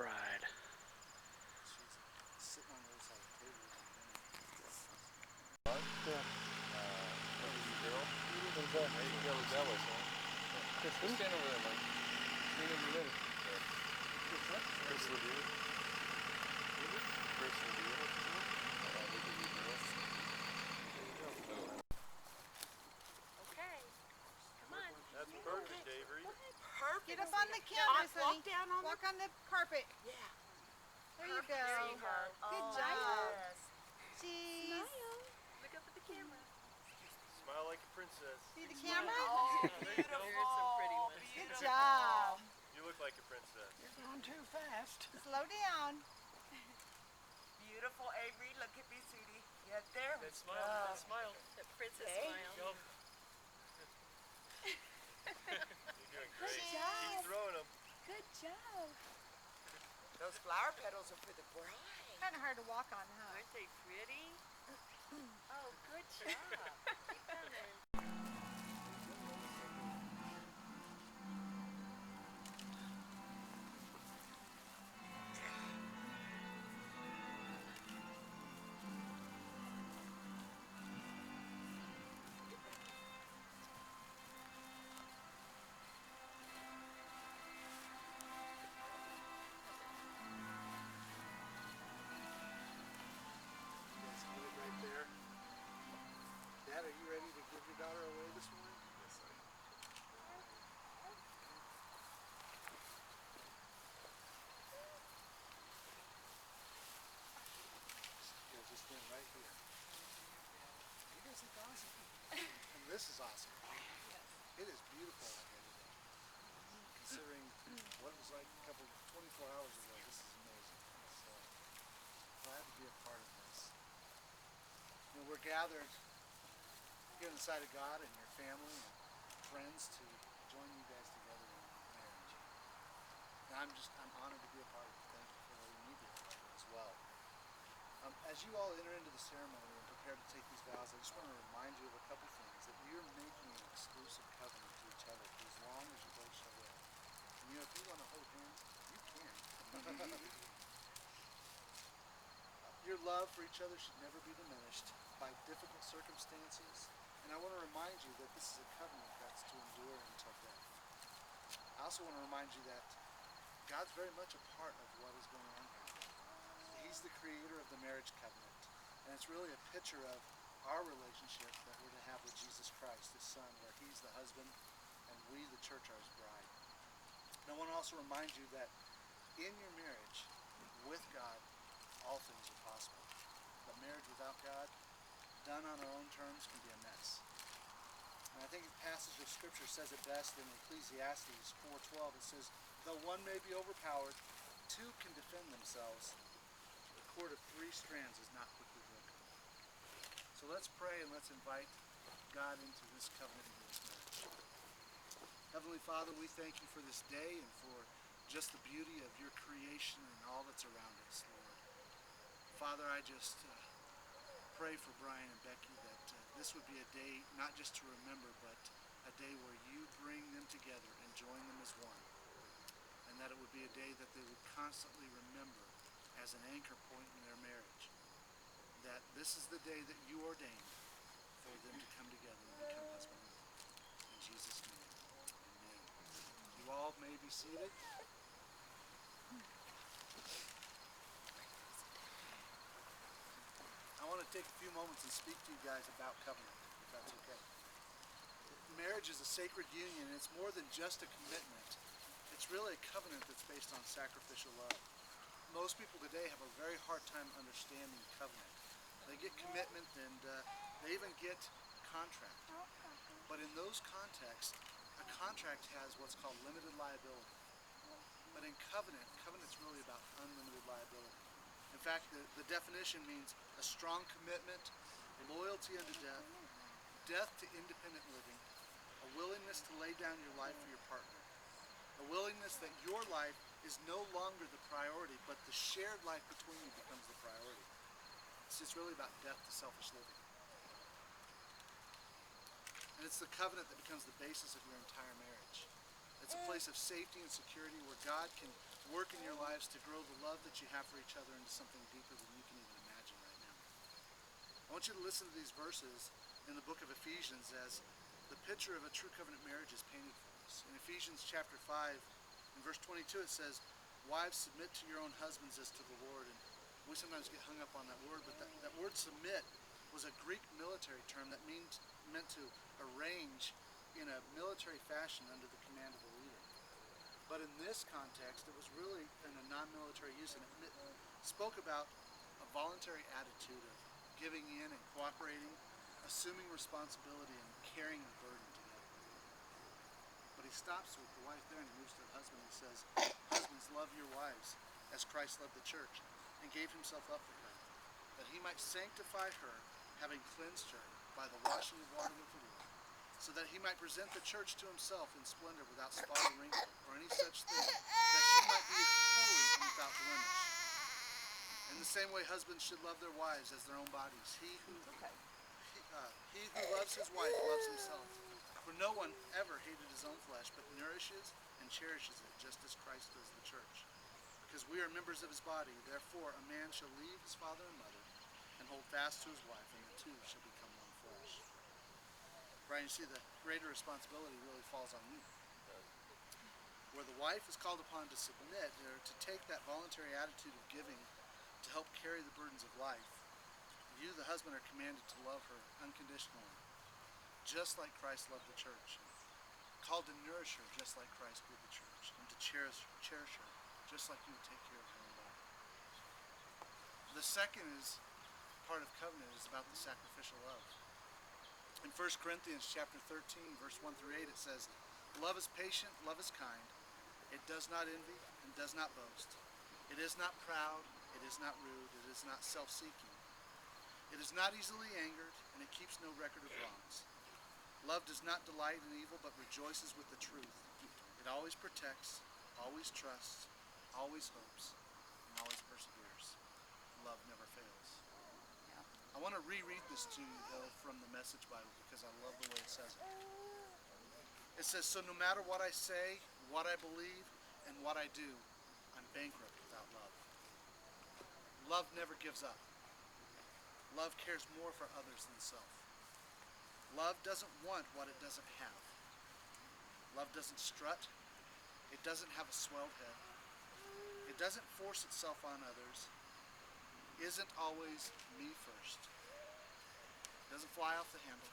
bride. She's sitting on the other side of the table. What is the girl? What is that? Hey, you got jealous, huh? Kristen? Stand over there, Mike. Stand over there. Chris Levine. Chris Levine. Look at you, girl. There you go. Okay. Come on. That's perfect, Avery. Perfect. Get up on the canvas, honey. Walk down on Walk on the carpet. Yeah. There you go. There you go. Good Oh, job. yes. Cheese. Smile. Look up at the camera. Smile like a princess. See the camera? Oh, There you go. beautiful. Here's some pretty ones. Good job. You look like a princess. You're going too fast. Slow down. Beautiful, Avery. Look at me, sweetie. Get there. That smile. That smile. The princess Hey. smile. Go. You're doing great. Good job. Keep throwing them. Good job. Those flower petals are for the bride. Kind of hard to walk on, huh? Aren't they pretty? Oh, good job. Keep coming. You guys get it right there. Dad, are you ready to give your daughter away this morning? Yes, I am. You guys just stand right here. You guys look awesome. And this is awesome. It is beautiful out here today. Considering what it was like a couple, 24 hours ago, this is amazing. So glad to be a part of this. You know, we're gathered here in the sight of God and your family and friends to join you guys together in marriage. And I'm honored to be a part of it. Thank you for letting me be a part of it as well. As you all enter into the ceremony and prepare to take these vows, I just want to remind you of a couple things, that you're making an exclusive covenant to each other for as long as you both shall live. And you know, if you want to hold hands, you can. Your love for each other should never be diminished by difficult circumstances. And I want to remind you that this is a covenant that's to endure until death. I also want to remind you that God's very much a part of what is going on here. He's the creator of the marriage covenant. And it's really a picture of our relationship that we're to have with Jesus Christ, his son, where he's the husband and we, the church, are his bride. And I want to also remind you that in your marriage with God, all things are possible. But marriage without God, done on our own terms, can be a mess. And I think a passage of scripture says it best in Ecclesiastes 4:12. It says, though one may be overpowered, two can defend themselves. The cord of three strands is not quickly broken. So let's pray and let's invite God into this covenant and this marriage. Heavenly Father, we thank you for this day and for just the beauty of your creation and all that's around us, Lord. Father, I just pray for Brian and Becky that this would be a day not just to remember, but a day where you bring them together and join them as one. And that it would be a day that they would constantly remember as an anchor point in their marriage. That this is the day that you ordained for them to come together and become husband and wife. In Jesus' name, amen. You all may be seated. I want to take a few moments and speak to you guys about covenant, if that's okay. Marriage is a sacred union, and it's more than just a commitment. It's really a covenant that's based on sacrificial love. Most people today have a very hard time understanding covenant. They get commitment and they even get contract. But in those contexts, a contract has what's called limited liability. But in covenant's really about unlimited liability. In fact, the definition means a strong commitment, loyalty unto death, death to independent living, a willingness to lay down your life for your partner, a willingness that your life is no longer the priority, but the shared life between you becomes the priority. It's really about death to selfish living. And it's the covenant that becomes the basis of your entire marriage. It's a place of safety and security where God can work in your lives to grow the love that you have for each other into something deeper than you can even imagine right now. I want you to listen to these verses in the book of Ephesians as the picture of a true covenant marriage is painted for us. In Ephesians chapter 5, in verse 22, it says, "Wives, submit to your own husbands as to the Lord." And we sometimes get hung up on that word, but that word submit was a Greek military term that meant to arrange in a military fashion under the command of a leader. But in this context, it was really in a non-military use, and it spoke about a voluntary attitude of giving in and cooperating, assuming responsibility, and carrying the burden together. But he stops with the wife there and he moves to the husband and says, "Husbands, love your wives as Christ loved the church and gave himself up for her, that he might sanctify her, having cleansed her by the washing of water with the word, so that he might present the church to himself in splendor, without spot or wrinkle or any such thing, that she might be holy and without blemish. In the same way, husbands should love their wives as their own bodies. He who loves his wife loves himself. For no one ever hated his own flesh, but nourishes and cherishes it, just as Christ does the church. Because we are members of his body, therefore a man shall leave his father and mother and hold fast to his wife, and the two shall become one flesh." Brian, you see the greater responsibility really falls on you. Where the wife is called upon to submit, or to take that voluntary attitude of giving to help carry the burdens of life, you, the husband, are commanded to love her unconditionally, just like Christ loved the church. Called to nourish her just like Christ did the church, and to cherish her just like you would take care of your own body. The second part of covenant is about the sacrificial love. In 1 Corinthians chapter 13, verse 1 through 8, it says, "Love is patient, love is kind. It does not envy and does not boast. It is not proud, it is not rude, it is not self-seeking. It is not easily angered, and it keeps no record of wrongs. Love does not delight in evil, but rejoices with the truth. It always protects, always trusts, always hopes, and always perseveres. Love never fails." I want to reread this to you, though, from the Message Bible, because I love the way it says it. It says, "So no matter what I say, what I believe, and what I do, I'm bankrupt without love. Love never gives up. Love cares more for others than self. Love doesn't want what it doesn't have. Love doesn't strut. It doesn't have a swelled head. It doesn't force itself on others. Isn't always me first. It doesn't fly off the handle.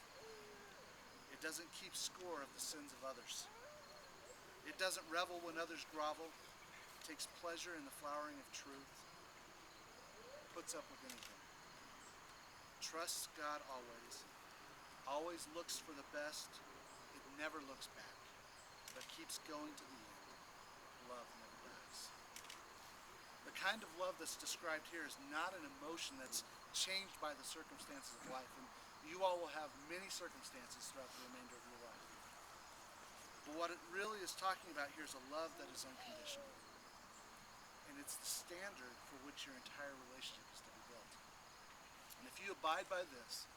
It doesn't keep score of the sins of others. It doesn't revel when others grovel. It takes pleasure in the flowering of truth. Puts up with anything. Trusts God always. Always looks for the best. It never looks back, but keeps going to the end. Love never dies." The kind of love that's described here is not an emotion that's changed by the circumstances of life. And you all will have many circumstances throughout the remainder of your life. But what it really is talking about here is a love that is unconditional. And it's the standard for which your entire relationship is to be built. And if you abide by this,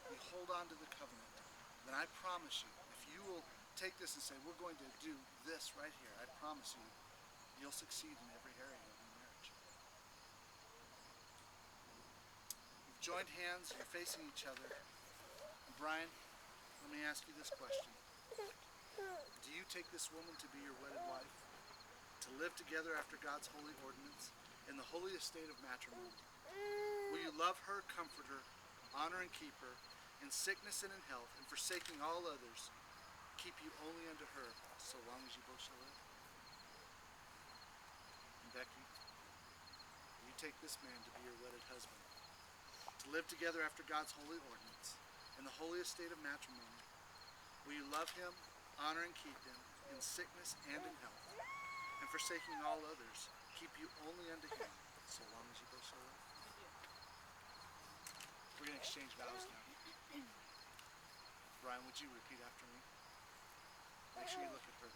you hold on to the covenant, then I promise you, if you will take this and say, "We're going to do this right here," I promise you, you'll succeed in every area of your marriage. You've joined hands, you're facing each other. And Brian, let me ask you this question. Do you take this woman to be your wedded wife? To live together after God's holy ordinance in the holy estate of matrimony? Will you love her, comfort her, honor and keep her, in sickness and in health, and forsaking all others, keep you only unto her, so long as you both shall live? And Becky, will you take this man to be your wedded husband, to live together after God's holy ordinance in the holy estate of matrimony? Will you love him, honor and keep him, in sickness and in health, and forsaking all others, keep you only unto him, so long as you both shall live? We're going to exchange vows now. Brian, would you repeat after me? Make sure you look at her.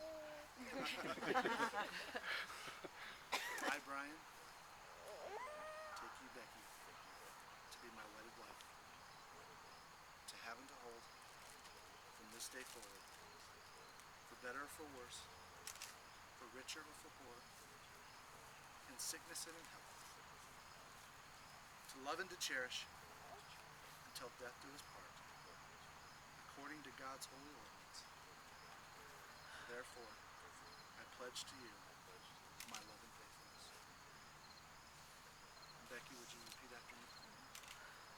I, Brian, take you, Becky, to be my wedded wife, to have and to hold from this day forward, for better or for worse, for richer or for poorer, in sickness and in health, to love and to cherish until death do us part, according to God's holy ordinance. Therefore, I pledge to you my love and faithfulness. And Becky, would you repeat after me?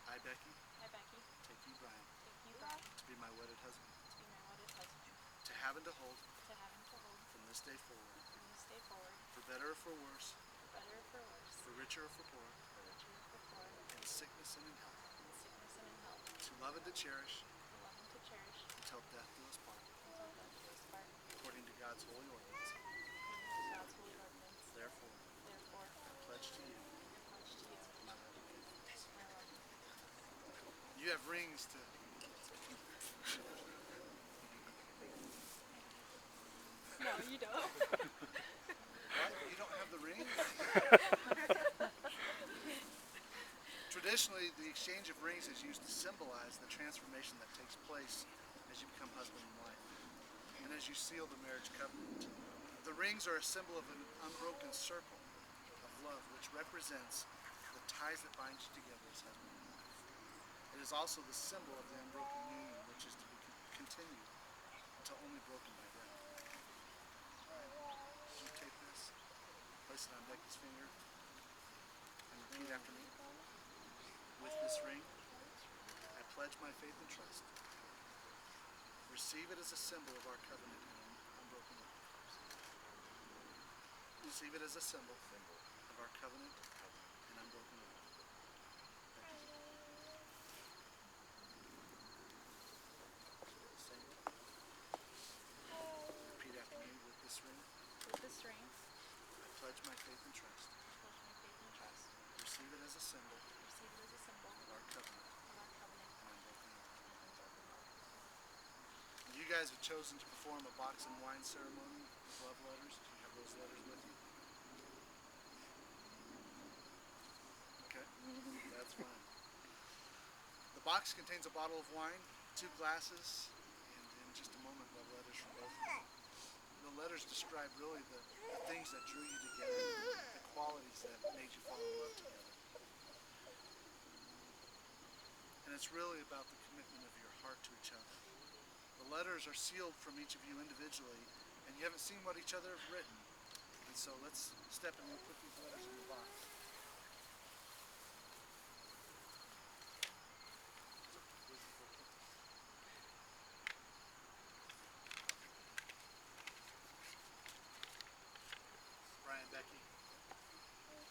I, Becky, I, Becky, take you, Brian, take you, Brian, to be my wedded husband, to be my wedded husband, to have and to hold to have and to hold from this day forward, from this day forward, for better or for worse, for better or for worse, for richer or for poorer, for richer or for poorer, in sickness and in health, in sickness and in health, to love and to cherish to love and to cherish until death do us part, until death do us part, according to God's holy ordinance. according to God's holy ordinance. Therefore, Therefore, I pledge to you I pledge to you my love and faithfulness. my love and faithfulness. You have rings to. No, you don't. What? You don't have the ring? Traditionally, the exchange of rings is used to symbolize the transformation that takes place as you become husband and wife, and as you seal the marriage covenant. The rings are a symbol of an unbroken circle of love, which represents the ties that bind you together as husband and wife. It is also the symbol of the unbroken union, which is to be continued until only broken by death. You take this, place it on Becky's finger, and repeat after me. With this ring, I pledge my faith and trust. Receive it as a symbol of our covenant and unbroken love. Receive it as a symbol of our covenant and unbroken love. Becky. Same. Repeat after me. With this ring, With this ring, I pledge my faith and trust. I pledge my faith and trust. Receive it as a symbol Receive it as a symbol of our covenant of our covenant and unbroken love. and unbroken love. You guys have chosen to perform a box and wine ceremony with love letters. Do you have those letters with you? Okay, that's fine. The box contains a bottle of wine, 2 glasses, and in just a moment, love letters from both of you. The letters describe really the things that drew you together, the qualities that made you fall in love together. And it's really about the commitment of your heart to each other. The letters are sealed from each of you individually, and you haven't seen what each other have written. And so let's step in and put these letters in the box. Brian, Becky,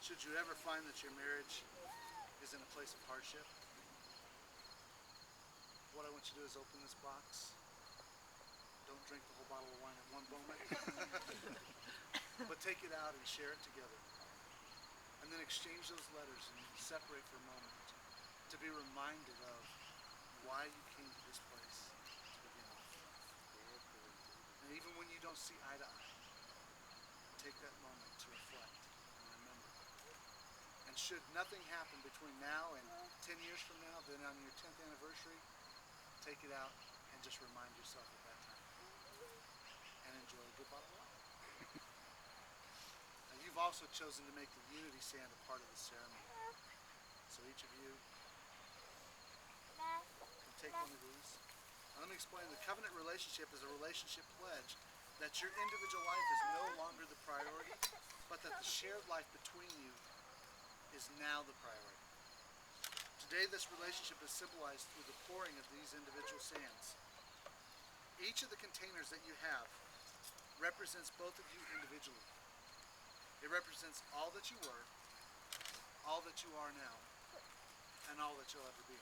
should you ever find that your marriage is in a place of hardship, what I want you to do is open this box. Don't drink the whole bottle of wine at one moment, but take it out and share it together. And then exchange those letters and separate for a moment to be reminded of why you came to this place to begin with. And even when you don't see eye to eye, take that moment to reflect and remember. And should nothing happen between now and 10 years from now, then on your 10th anniversary, take it out and just remind yourself at that time. And enjoy a good bottle of wine. Now, you've also chosen to make the unity sand a part of the ceremony. So each of you can take one of these. Now, let me explain. The covenant relationship is a relationship pledge that your individual life is no longer the priority, but that the shared life between you is now the priority. Today, this relationship is symbolized through the pouring of these individual sands. Each of the containers that you have represents both of you individually. It represents all that you were, all that you are now, and all that you'll ever be.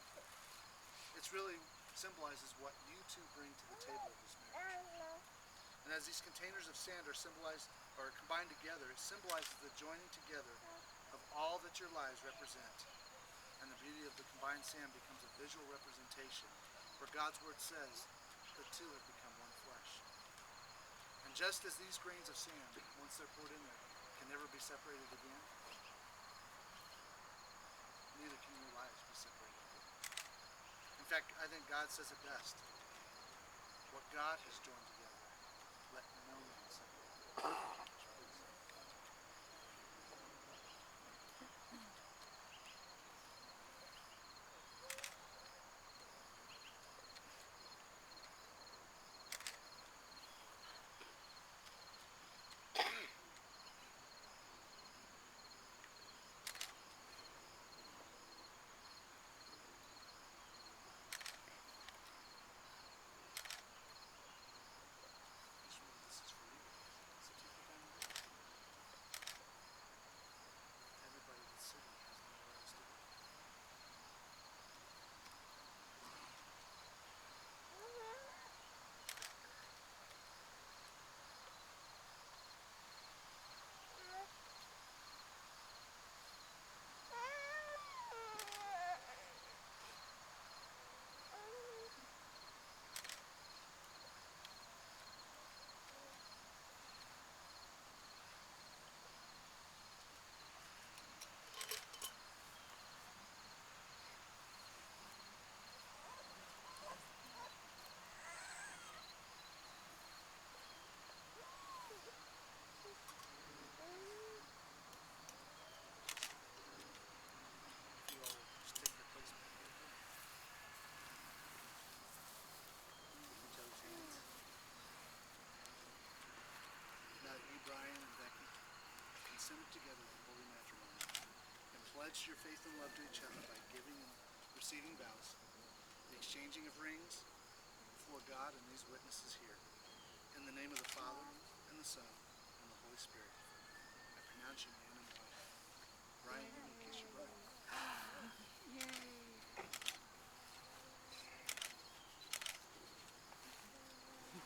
It's really symbolizes what you two bring to the table of this marriage. And as these containers of sand are symbolized or combined together, it symbolizes the joining together of all that your lives represent. And the beauty of the combined sand becomes a visual representation where God's word says the two have become one flesh. And just as these grains of sand, once they're poured in there, can never be separated again, neither can your lives be separated again. In fact, I think God says it best. What God has joined together, let no man separate. consented together in holy matrimony, and pledged your faith and love to each other by giving and receiving vows, the exchanging of rings before God and these witnesses here. In the name of the Father, and the Son, and the Holy Spirit, I pronounce you man and wife. Brian, you may kiss your bride.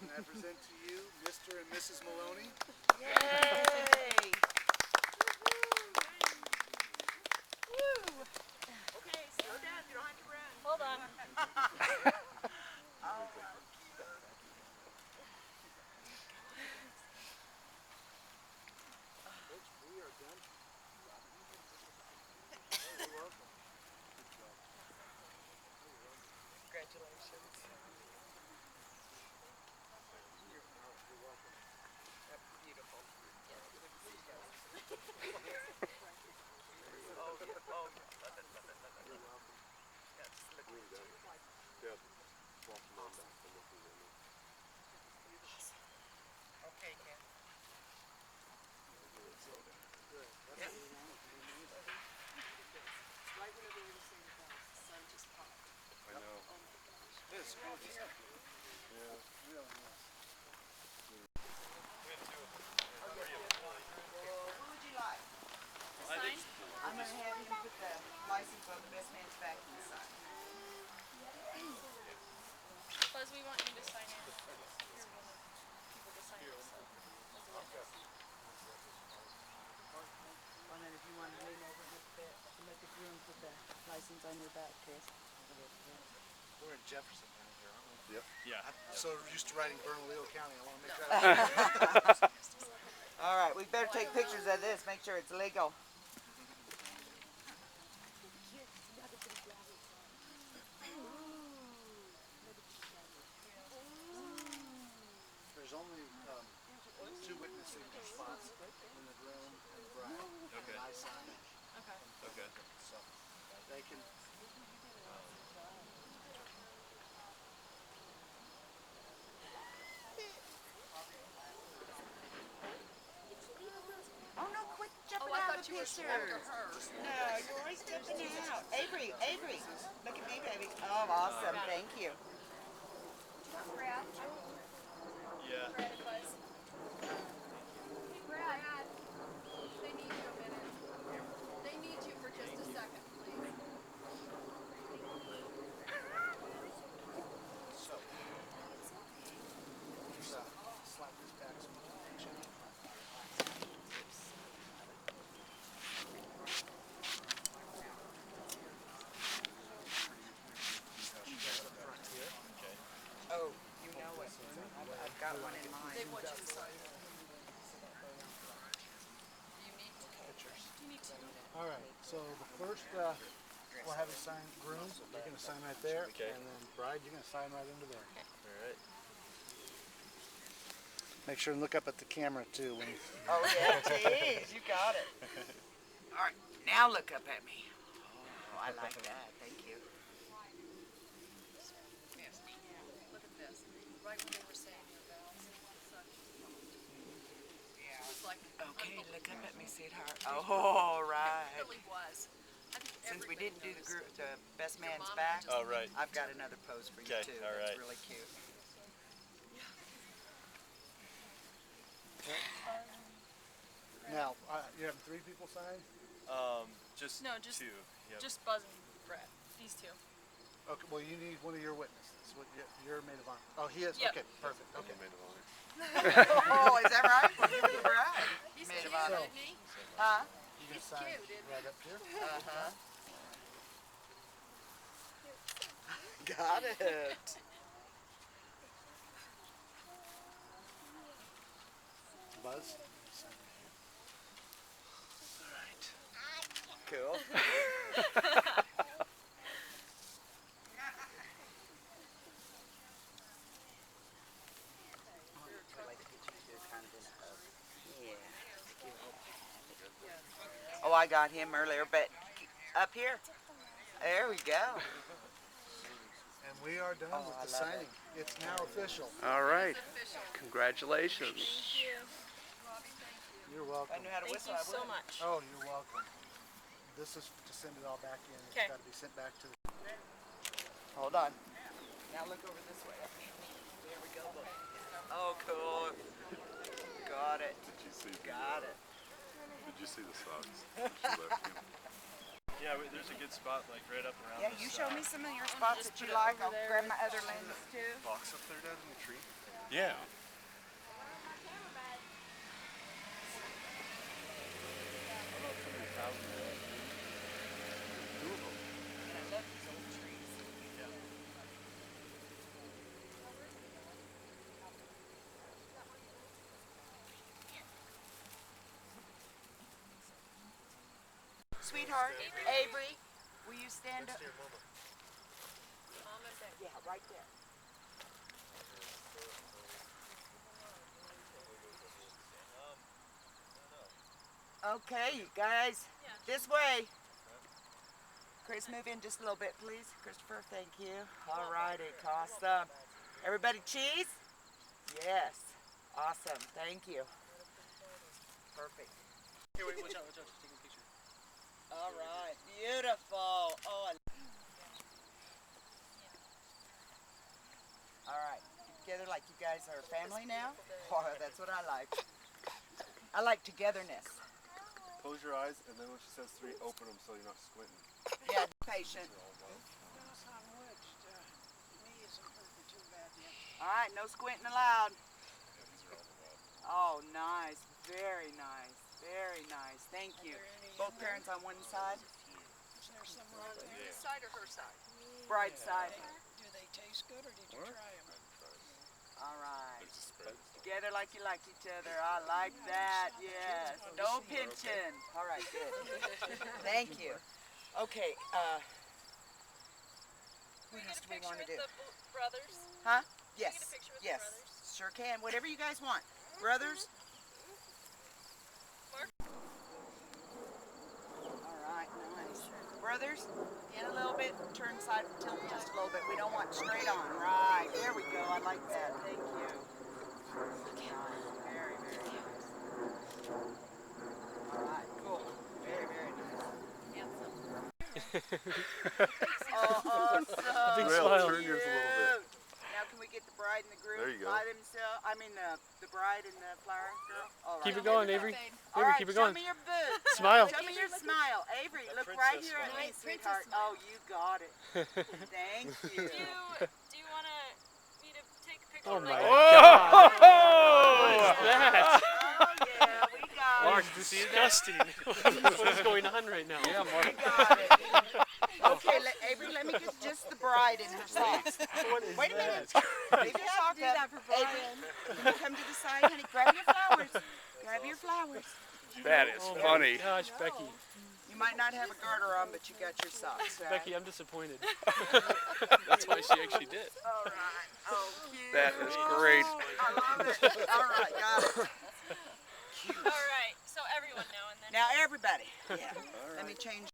And I present to you Mr. and Mrs. Maloney. Yay! Okay, slow down. You don't have to run. Hold on. We are done. Congratulations. That's beautiful. Yes, good to see you guys. Oh, yeah. Oh, yeah. Love it, love it, love it. You're welcome. Yeah, just look at you. Yeah. Walk them on back. I'm looking at them. Okay, Ken. Right whenever we were saying the bells, the sun just popped. I know. Oh my gosh. It's gorgeous. Yeah. Really nice. Who would you like? I'm going to have him put the license on the best man's back inside. Buzz, we want you to sign in. You're one of the people to sign in. And then if you want to lean over a little bit to let the groom put the license on your back, Chris. We're in Jefferson County here, aren't we? Yep. Yeah. I'm so used to writing Bernalillo County. I want to make that. All right, we better take pictures of this, make sure it's legal. There's only two witnessing spots in the groom and the bride. Okay. And I sign it. Okay. So they can. Oh no, quit jumping out of the picture. No, you're always jumping out. Avery, look at me, baby. Oh, awesome, thank you. Brad. Yeah. Brad and Buzz. Hey, Brad. They need you a minute. They need you for just a second, please. So slide this back so we can make sure. Oh, you know it. I've got one in mind. They want you to sign. You need to. Pictures. You need to. All right. So the first, we'll have you sign groom. You're going to sign right there. Okay. And then bride, you're going to sign right into there. All right. Make sure and look up at the camera too. When Oh yeah, geez, you got it. All right, now look up at me. Oh, I like that. Thank you. Yes. Look at this. Right when they were saying your vows, the sun just popped. It was like Okay, look up at me, sweetheart. Oh, all right. It really was. I think Since we everybody didn't do noticed. the best man's mom back, just- Oh, right. I've got another pose for you Okay, too. all That's right. really cute. now, you have three people sign. Just No, just- two. Yep. Just Buzz and Brad. These two. Okay. Well, you need one of your witnesses. What your maid of honor. Oh, he is. Yep. Okay. Perfect. Okay. Maid of honor. Oh, is that right? Well, you were right. He's Maid cute, of honor. isn't he? Huh? You can He's sign cute, isn't he? right up here. Uh-huh. Got it. Buzz. All right. Cool. I'd like to get you to do kind of in a hug. Yeah. Give a little pat. Oh, I got him earlier, but up here. There we go. And we are done Oh, with I the love signing. It's now official. All right. Official. Congratulations. Thank you. Robbie, thank you. You're If I welcome. knew how to Thank whistle, you I so would. much. Oh, you're welcome. This is to send it all back in. It's 'Kay. got to be sent back to the... Hold on. Now look over this way. There we go. Look. Oh, cool. Got it. Did you see the, Got it. Did you see the socks that she left you? Yeah, there's a good spot like right up around Yeah, this, you show me some of your Just spots that put you it like. over I'll there. grab my other lenses too. box up there, Dad, in the tree. Yeah. And I love these old trees. Sweetheart, Avery, will you stand up? Mom and Becky. Yeah, right there. Okay, you guys, this way. Chris, move in just a little bit, please. Christopher, thank you. All righty, awesome. Everybody cheese? Yes. Awesome, thank you. Perfect. Here, wait, watch out, watch out. She's taking a picture. All right, beautiful. Oh, all right, get together like you guys are a family now. Oh, that's what I like. I like togetherness. Close your eyes, and then when she says 3, open them so you're not squinting. Yeah, patient. All right, no squinting allowed. Oh, nice. Very nice. Very nice. Thank you. Both parents on one side? His side or her side? Bride side. Do they taste good or did you try them? All right. Together like you like each other. I like that. Yes. No pinching. All right, good. Thank you. Okay, what else do we want to do? Brothers. Huh? Can Yes. we get a picture with Yes. the brothers? Sure can. Whatever you guys want. Brothers? All right, nice. Brothers, in a little bit, turn side, tilt just a little bit. We don't want straight on. Right, there we go. I like that. Thank you. Very, very nice. All right, cool. Very, very nice. Oh, awesome. Big smile. Turn yours a little bit. Now can we get the bride and the groom There you go. by themselves? I mean the bride and the flower girl? All right. Keep it going, Avery. All Avery, right, keep it show going. me your boots. Smile. Show me your smile. Avery, look right here at me, sweetheart. Oh, you got it. Thank you. Do you want me to take a picture? Oh my like God. What is that? Oh, yeah, we got Mark, it. disgusting. What is going on right now? Yeah, Mark. We got it. Okay, Avery, let me get just the bride in her socks. Wait a minute. Leave your sock up. Avery, can you come to the side, honey? Grab your flowers. Grab your flowers. That is Oh funny. my gosh, Becky. You might not have a garter on, but you got your socks, right? Becky, I'm disappointed. That's why she actually did. All right. Oh, cute. That is great. I love it. All right, got it. All right. So everyone now and then. Now everybody. Yeah. Let me change.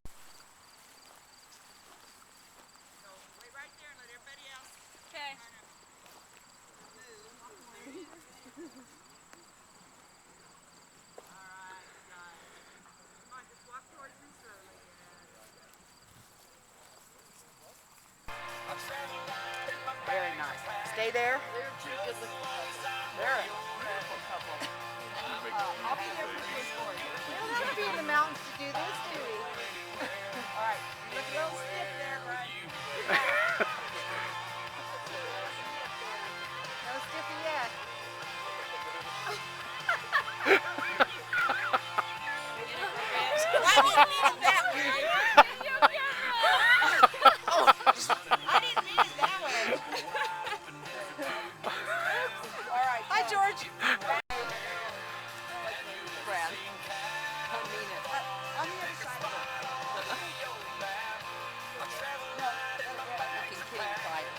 So wait right there and let everybody else Okay. All right, guys. Come on, just walk towards me slowly. Very nice. Stay there. They're pretty good looking. They're a beautiful couple. I'll be here for this for you. We don't have to be in the mountains to do this, do we? All right. You look a little stiff there, right? No stiffy yet. I didn't mean it that way. I didn't mean it that way. All right. Hi, George. Brad. I mean it. On the other side of it. No. Looking kitty quiet.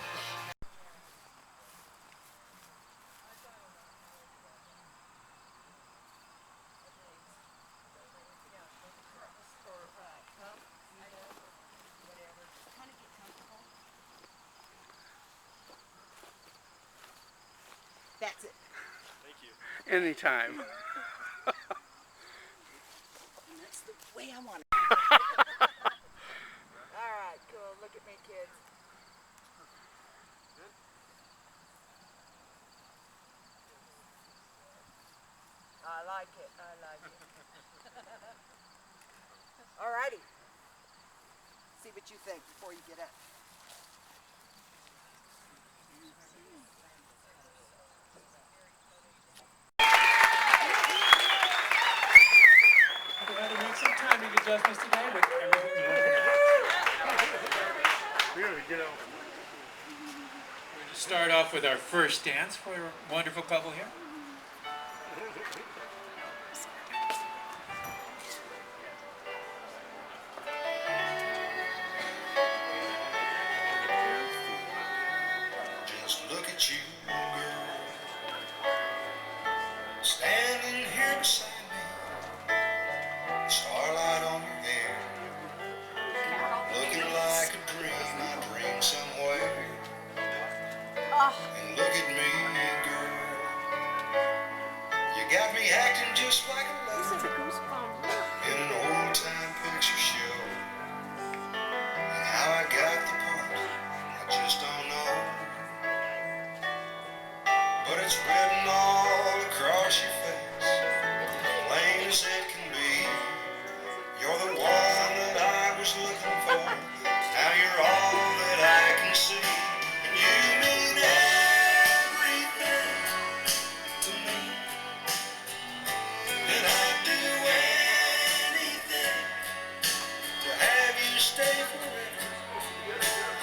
That's it. Thank you. Anytime. way I want it. All right, cool. Look at me, kids. I like it. I like it. All righty. See what you think before you get up. We had to make some timing adjustments today, but everything's working out. We gotta get out. We're going to start off with our first dance for a wonderful couple here. Just look at you, girl, standing here beside me, starlight on your hair, looking like a dream I dreamed somewhere. And look at me, girl, you got me acting just like a lover in an old-time picture show. And how I got the part, I just don't know. But it's written all across your face, plain as it can be. You're the one that I was looking for. Now you're all that I can see. And you mean everything to me. And I'd do anything to have you stay forever.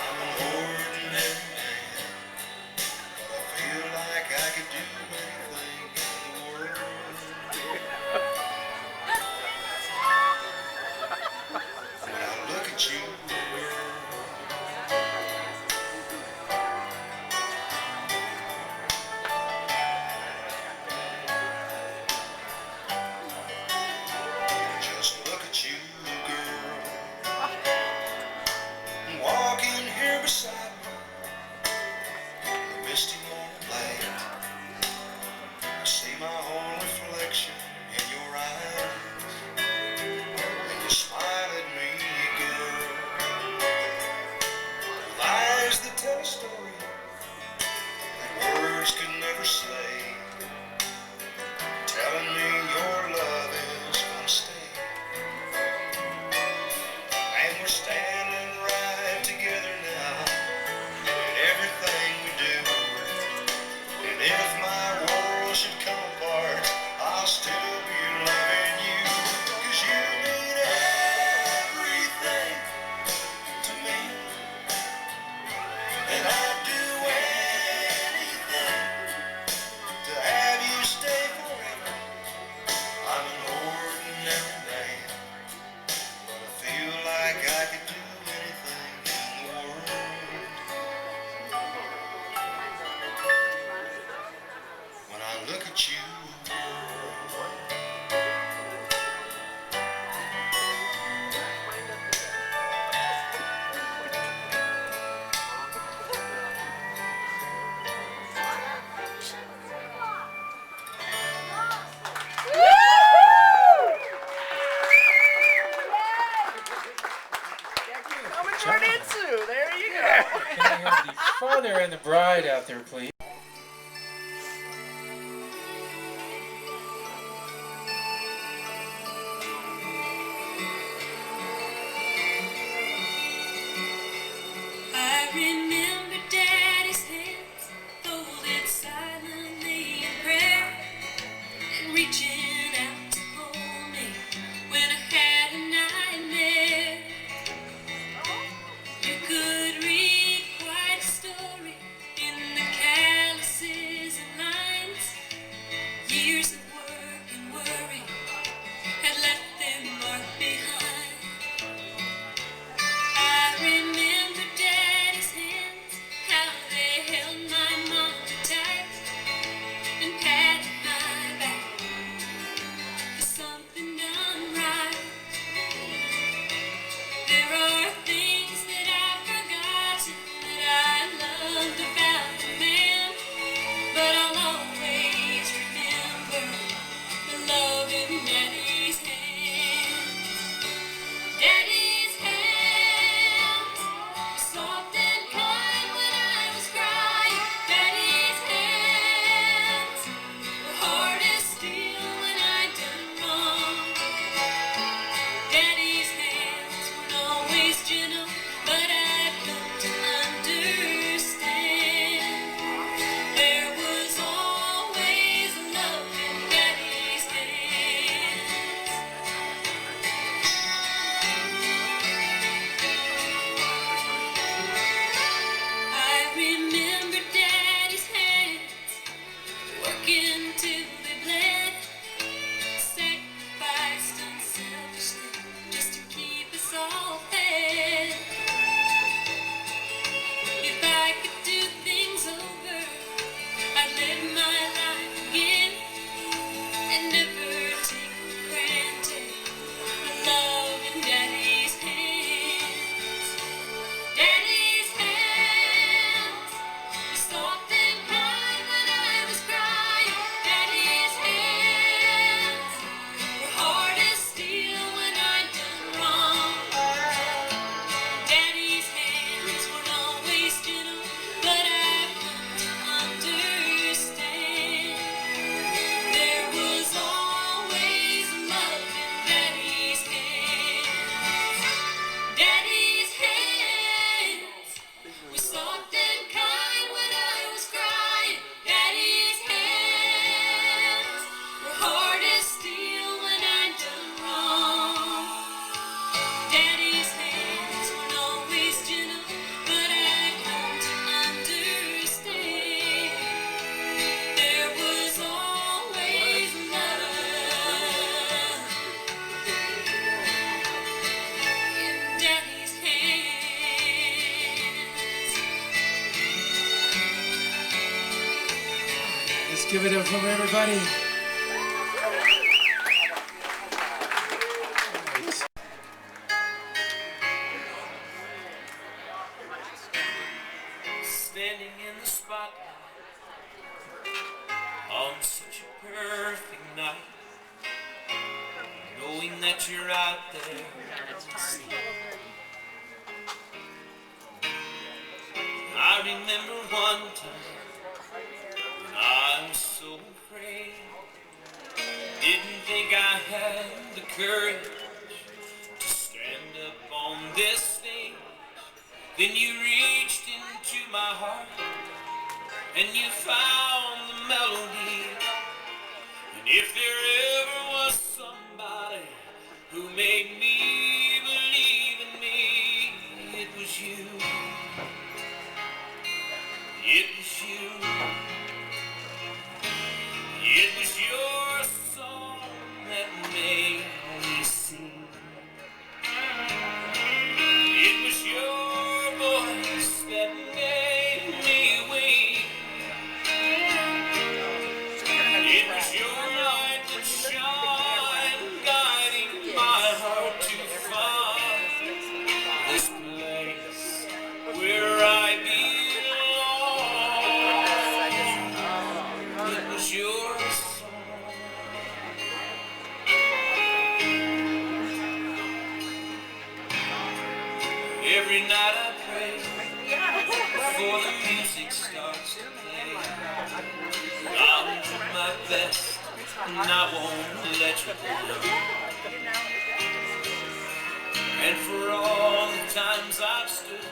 I'm an ordinary man, but I feel like I could do anything in the world. When I look at you, girl, just look at you, girl, walking here beside me, the misty morning light. I see my own reflection in your eyes, and you smile at me, girl, with eyes that tell a story that words could never say, telling me your love is gonna stay. And we're standing right together now in everything we do. And if my world should come apart, I'll still be loving you. 'Cause you mean everything to me. And I'd do anything to have you stay forever. I'm an ordinary man, but I feel like I could do anything in the world. When I look at you, There you go. Can I have the father and the bride out there, please? I remember Daddy's hands folded silently in prayer and reaching out to hold me when I had a nightmare. You could read quite a story in the cat. Give it up for everybody. Standing in the spotlight on such a perfect night, knowing that you're out there. I remember one time when I was so afraid, didn't think I had the courage to stand up on this stage. Then you reached into my heart and you found the melody. And if there ever was somebody who made me believe in me, it was you. It was you. It was your song that made me sing. It was your voice that made me wing. It was your light that shined, guiding my heart to find this place where I belong. It was your song. Every night I pray before the music starts to play. I'll do my best and I won't let you go. And for all the times I've stood,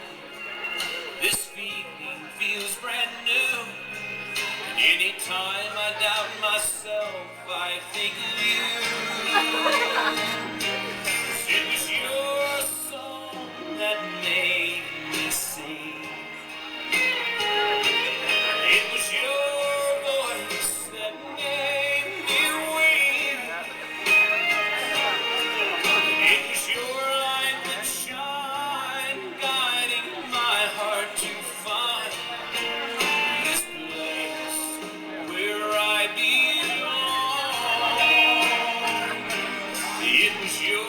this feeling feels brand new. And anytime I doubt myself, I think of you. It was your song that made me sing. It was your voice that made me wing. It was your light that shined, guiding my heart to find this place where I belong. It was your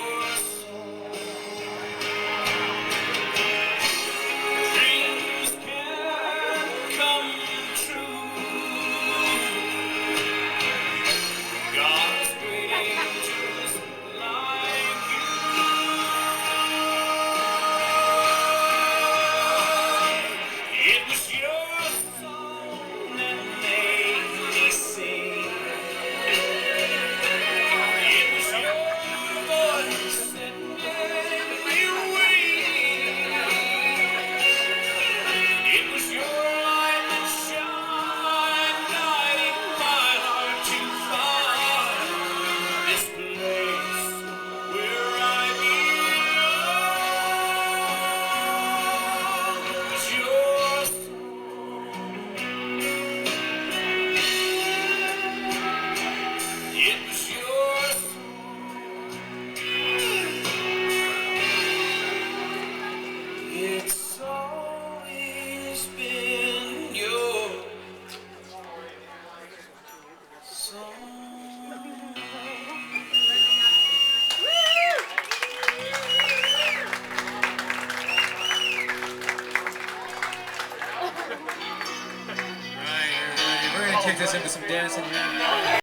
Kick this into some dancing here.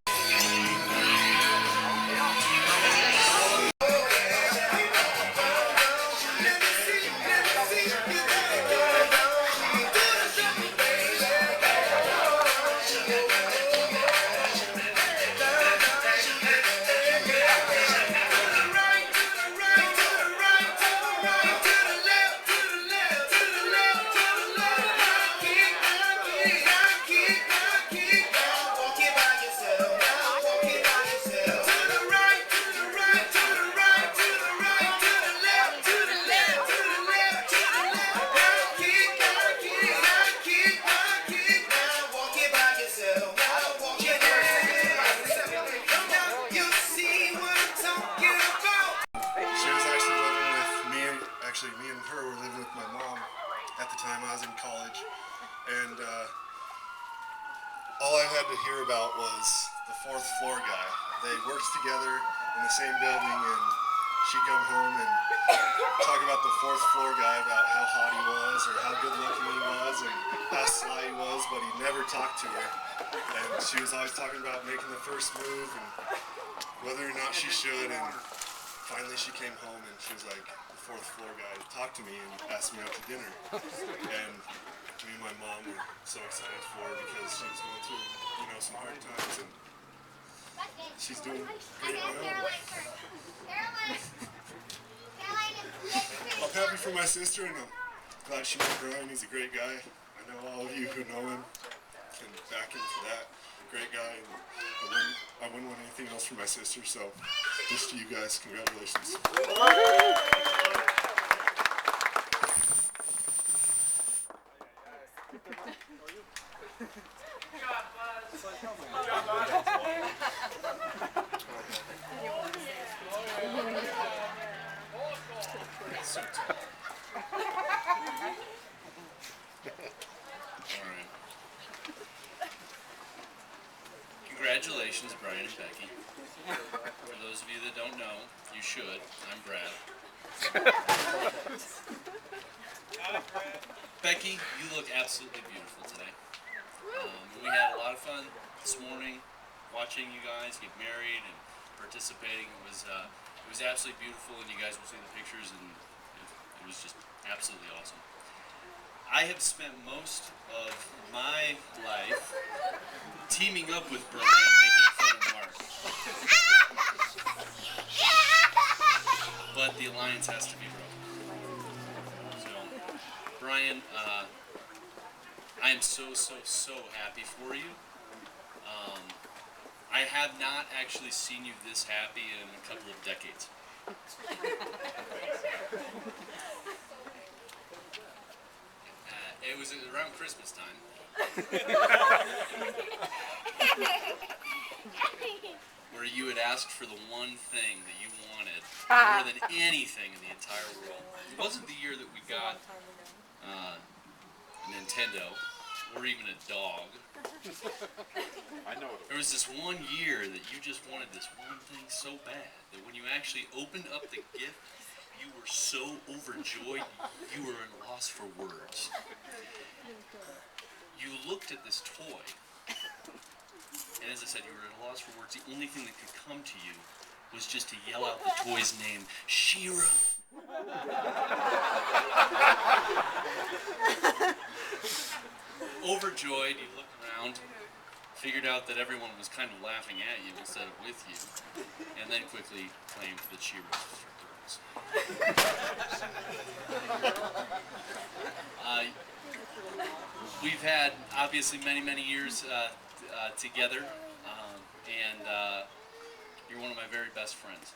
Walking by yourself. to hear about was the fourth floor guy. They worked together in the same building, and she'd come home and talk about the fourth floor guy, about how hot he was or how good looking he was and how sly he was, but he never talked to her. And she was always talking about making the first move and whether or not she should. And finally she came home and she was like, the fourth floor guy talked to me and asked me out to dinner. And me and my mom were so excited for her because she was going through, some hard times, and she's doing great now. I'm happy for my sister, and I'm glad she met Brian. He's a great guy. I know all of you who know him can back him for that. Great guy, and I wouldn't want anything else for my sister, so just to you guys, congratulations. Congratulations, Brian and Becky. For those of you that don't know, you should. I'm Brad. Becky, you look absolutely beautiful today. We had a lot of fun this morning watching you guys get married and participating. It was absolutely beautiful, and you guys will see the pictures, and it was just absolutely awesome. I have spent most of my life teaming up with Brian, making fun of Mark. But the alliance has to be broken. So, Brian, I am so happy for you. I have not actually seen you this happy in a couple of decades. It was around Christmas time. Where you had asked for the one thing that you wanted more than anything in the entire world. It wasn't the year that we got a Nintendo or even a dog. I know it. There was this one year that you just wanted this one thing so bad that when you actually opened up the gift, you were so overjoyed you were at a loss for words. You looked at this toy, and as I said, you were at a loss for words. The only thing that could come to you was just to yell out the toy's name, Shira. Overjoyed, you looked around, figured out that everyone was kind of laughing at you instead of with you, and then quickly claimed that Shira was for girls. We've had obviously many years together, and you're one of my very best friends.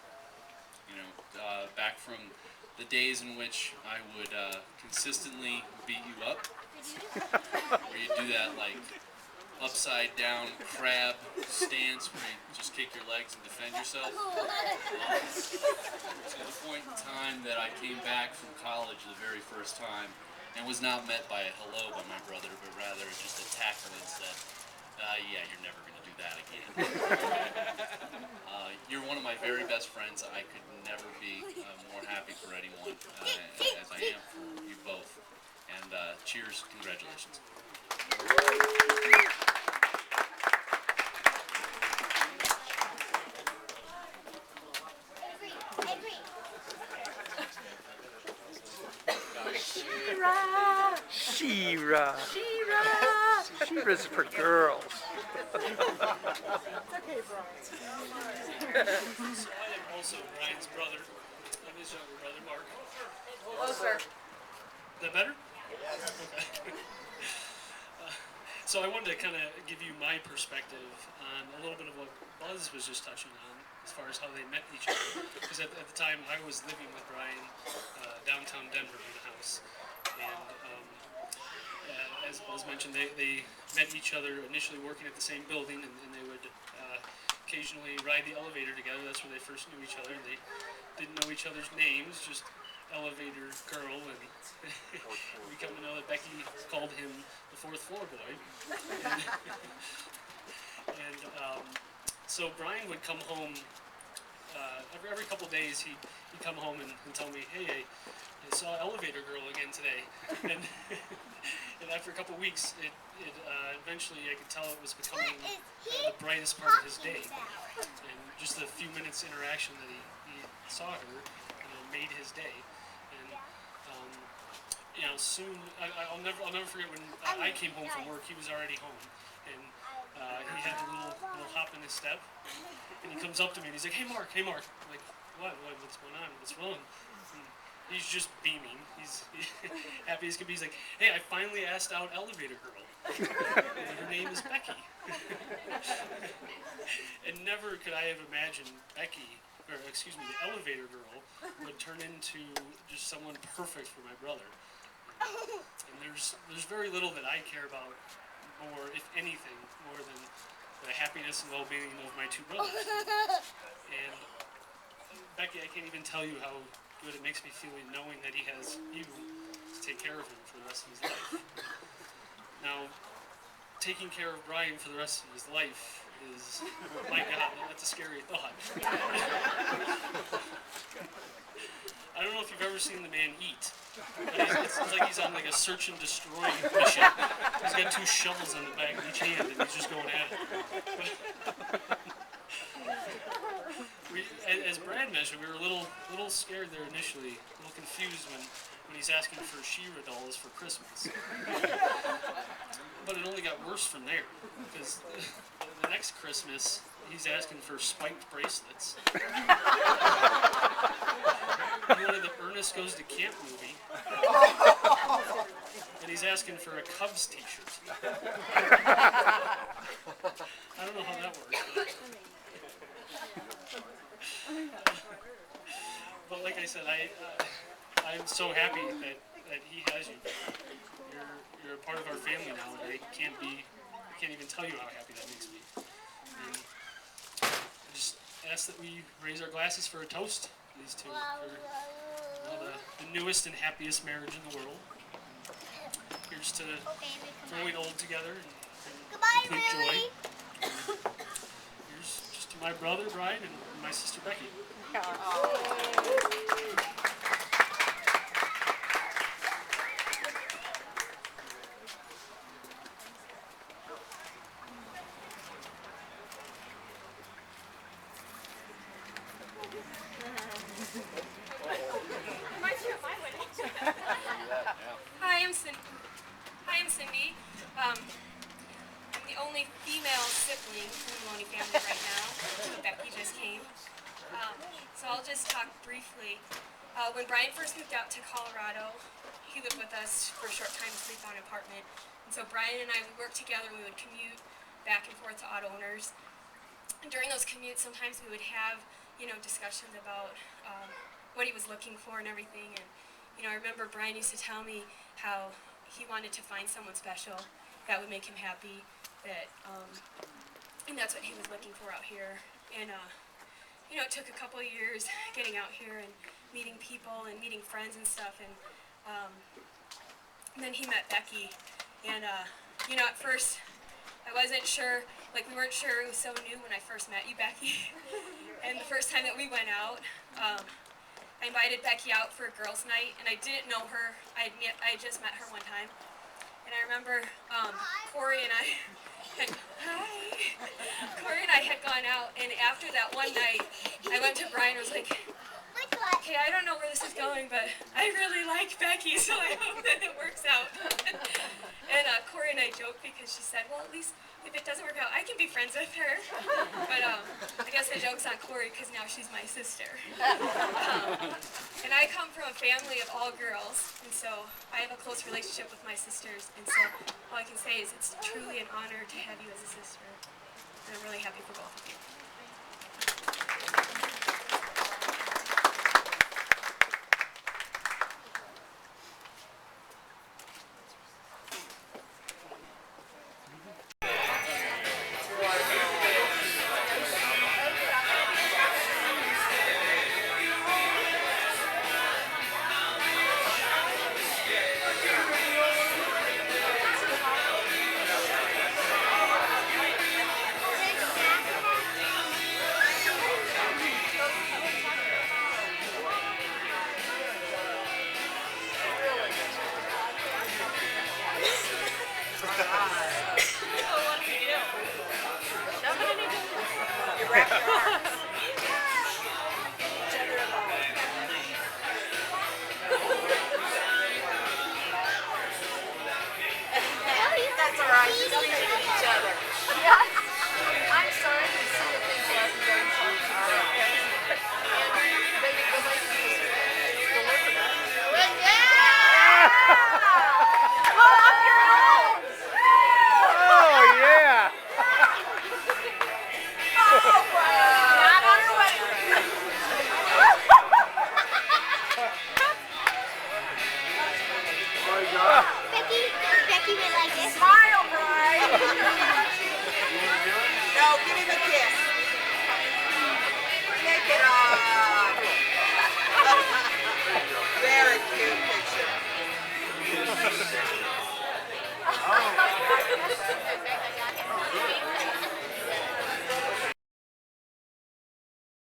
Back from the days in which I would consistently beat you up, where you do that like upside down crab stance where you just kick your legs and defend yourself. To the point in time that I came back from college the very first time and was not met by a hello by my brother, but rather just attacked him and said, yeah, you're never going to do that again. You're one of my very best friends. I could never be more happy for anyone as I am for you both. And cheers, congratulations. Shira. Shira's for girls. It's okay, Brian. So I am also Brian's brother. I'm his younger brother, Mark. Closer. Is that better? Yes. Okay. So I wanted to kind of give you my perspective on a little bit of what Buzz was just touching on as far as how they met each other. Because at the time I was living with Brian downtown Denver in the house. And as Buzz mentioned, they met each other initially working at the same building, and they would occasionally ride the elevator together. That's where they first knew each other. They didn't know each other's names, just elevator girl, and we come to know that Becky called him the fourth floor boy. And so Brian would come home every couple days. He'd come home and tell me, hey, I saw Elevator Girl again today. And, and after a couple weeks, eventually I could tell it was becoming the brightest part of his day. And just a few minutes interaction that he saw her, made his day. And soon I'll never forget when I came home from work. He was already home, and he had a little hop in his step, and he comes up to me and he's like, hey Mark. I'm like, what's going on? What's wrong? And he's just beaming. He's happy as can be. He's like, hey, I finally asked out Elevator Girl. And her name is Becky. And never could I have imagined the Elevator Girl would turn into just someone perfect for my brother. And there's very little that I care about more, if anything, more than the happiness and well-being of my two brothers. And Becky, I can't even tell you how good it makes me feel knowing that he has you to take care of him for the rest of his life. Now, taking care of Brian for the rest of his life is, my God, that's a scary thought. I don't know if you've ever seen the man eat. It's like he's on like a search and destroy mission. He's got 2 shovels on the back of each hand and he's just going at it. As Brad mentioned, we were a little scared there initially, a little confused when he's asking for She-Ra dolls for Christmas. But it only got worse from there, because the next Christmas, he's asking for spiked bracelets. He wanted the Ernest Goes to Camp movie. And he's asking for a Cubs t-shirt. I don't know how that works. But like I said, I'm so happy that he has you. You're a part of our family now, and I can't even tell you how happy that makes me. And I just ask that we raise our glasses for a toast, these two, for the newest and happiest marriage in the world. Here's to growing old together and complete joy. Here's just to my brother Brian and my sister Becky. Hi, I'm Cindy. I'm the only female sibling in the Maloney family right now. Becky just came. So I'll just talk briefly. When Brian first moved out to Colorado, he lived with us for a short time until we found an apartment. And so Brian and I, we worked together. We would commute back and forth to auto owners. And during those commutes, sometimes we would have, discussions about what he was looking for and everything. And, I remember Brian used to tell me how he wanted to find someone special that would make him happy, and that's what he was looking for out here. And, it took a couple of years getting out here and meeting people and meeting friends and stuff. And then he met Becky. And, at first, I wasn't sure, we weren't sure. It was so new when I first met you, Becky. And the first time that we went out, I invited Becky out for a girls' night, and I didn't know her. I had just met her one time. And I remember Corey and I had gone out, and after that one night, I went to Brian and was like, hey, I don't know where this is going, but I really like Becky, so I hope that it works out. And Corey and I joked because she said, well, at least if it doesn't work out, I can be friends with her. But I guess the joke's on Corey because now she's my sister. And I come from a family of all girls, and so I have a close relationship with my sisters. And so all I can say is it's truly an honor to have you as a sister. And I'm really happy for both of you. Okay.